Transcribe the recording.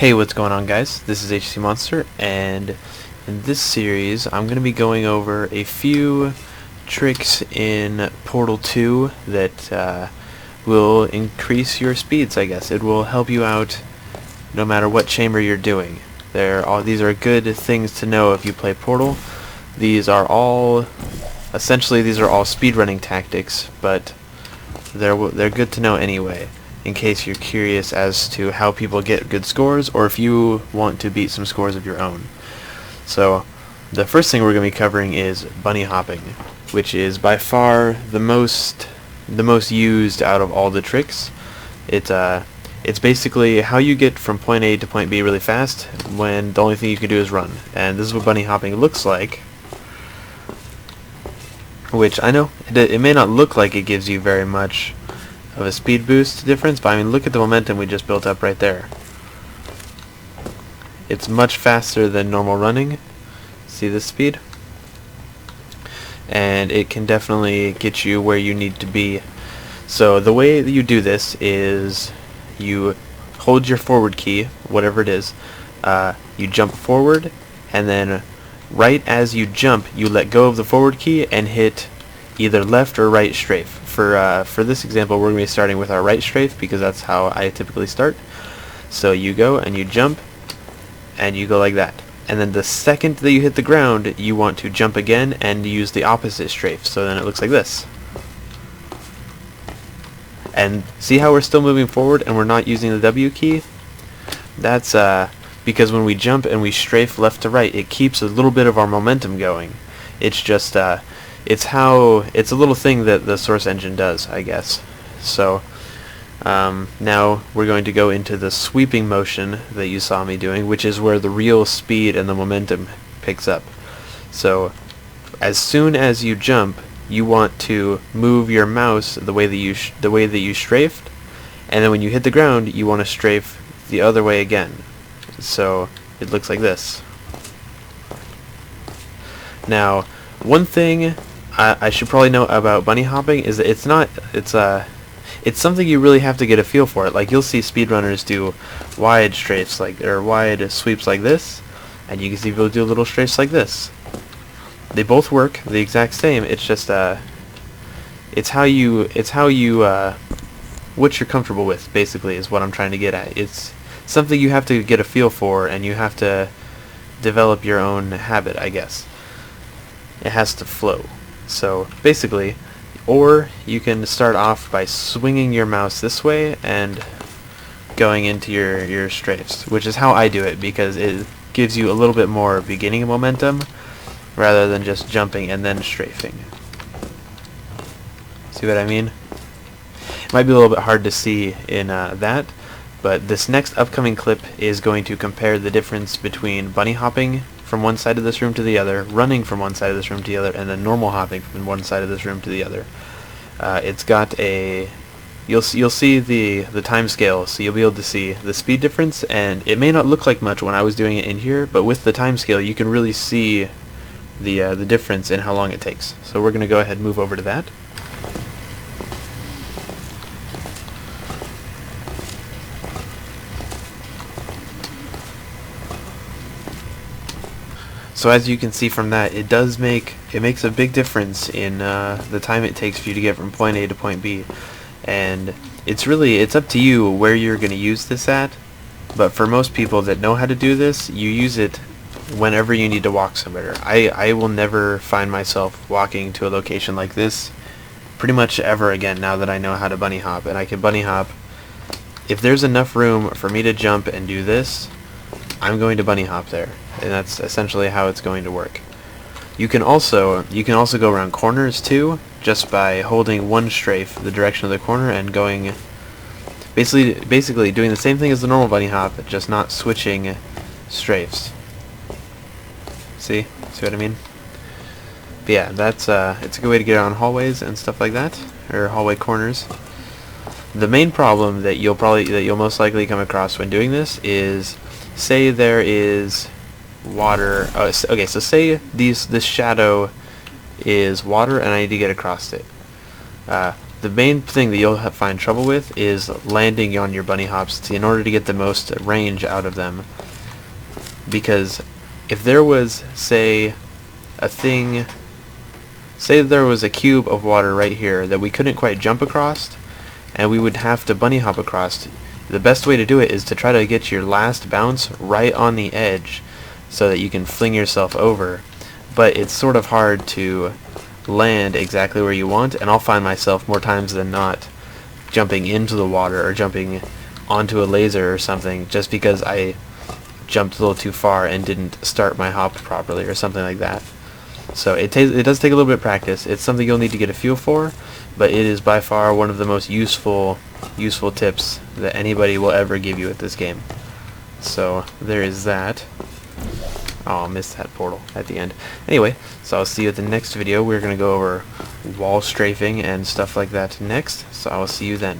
Hey, what's going on, guys? This is HC Monster, and in this series I'm going to be going over a few tricks in Portal 2 that will increase your speeds, I guess. It will help you out no matter what chamber you're doing. These are good things to know if you play Portal. These are all speedrunning tactics, but they're good to know anyway, in case you're curious as to how people get good scores, or if you want to beat some scores of your own. So, the first thing we're going to be covering is bunny hopping, which is by far the most used out of all the tricks. It's basically how you get from point A to point B really fast when the only thing you can do is run. And this is what bunny hopping looks like. Which, I know, it may not look like it gives you very much of a speed boost difference, but I mean, look at the momentum we just built up right there. It's much faster than normal running. See this speed? And it can definitely get you where you need to be. So the way that you do this is you hold your forward key, whatever it is, you jump forward, and then right as you jump, you let go of the forward key and hit either left or right strafe. For this example, we're going to be starting with our right strafe because that's how I typically start. So you go and you jump, and you go like that. And then the second that you hit the ground, you want to jump again and use the opposite strafe. So then it looks like this. And see how we're still moving forward and we're not using the W key? That's because when we jump and we strafe left to right, it keeps a little bit of our momentum going. It's just it's a little thing that the source engine does, I guess. So now we're going to go into the sweeping motion that you saw me doing, which is where the real speed and the momentum picks up. So as soon as you jump, you want to move your mouse the way that you strafed, and then when you hit the ground, you want to strafe the other way again. So it looks like this. Now, one thing I should probably know about bunny hopping is that it's something you really have to get a feel for it. Like, you'll see speedrunners do wide strafes or wide sweeps like this, and you can see people do little strafes like this. They both work the exact same. It's just it's how you what you're comfortable with, basically, is what I'm trying to get at. It's something you have to get a feel for, and you have to develop your own habit, I guess. It has to flow. So basically, or you can start off by swinging your mouse this way and going into your strafes, which is how I do it, because it gives you a little bit more beginning momentum rather than just jumping and then strafing. See what I mean? It might be a little bit hard to see in that, but this next upcoming clip is going to compare the difference between bunny hopping from one side of this room to the other, running from one side of this room to the other, and then normal hopping from one side of this room to the other. It's got a... You'll see the time scale, so you'll be able to see the speed difference, and it may not look like much when I was doing it in here, but with the time scale you can really see the difference in how long it takes. So we're going to go ahead and move over to that. So as you can see from that, it makes a big difference in the time it takes for you to get from point A to point B. And it's up to you where you're going to use this at, but for most people that know how to do this, you use it whenever you need to walk somewhere. I will never find myself walking to a location like this pretty much ever again now that I know how to bunny hop, and I can bunny hop. If there's enough room for me to jump and do this, I'm going to bunny hop there, and that's essentially how it's going to work. You can also go around corners too, just by holding one strafe the direction of the corner and going basically doing the same thing as the normal bunny hop, just not switching strafes. See what I mean? But yeah, that's it's a good way to get around hallways and stuff like that, or hallway corners. The main problem that you'll most likely come across when doing this is, say there is water. Okay, so say this shadow is water and I need to get across it. the main thing that you'll find trouble with is landing on your bunny hops in order to get the most range out of them. Because if there was, say there was a cube of water right here that we couldn't quite jump across, and we would have to bunny hop across, the best way to do it is to try to get your last bounce right on the edge so that you can fling yourself over. But it's sort of hard to land exactly where you want, and I'll find myself more times than not jumping into the water or jumping onto a laser or something just because I jumped a little too far and didn't start my hop properly or something like that. So it does take a little bit of practice. It's something you'll need to get a feel for, but it is by far one of the most useful tips that anybody will ever give you at this game. So there is that. Oh, I missed that portal at the end. Anyway, so I'll see you at the next video. We're going to go over wall strafing and stuff like that next, so I'll see you then.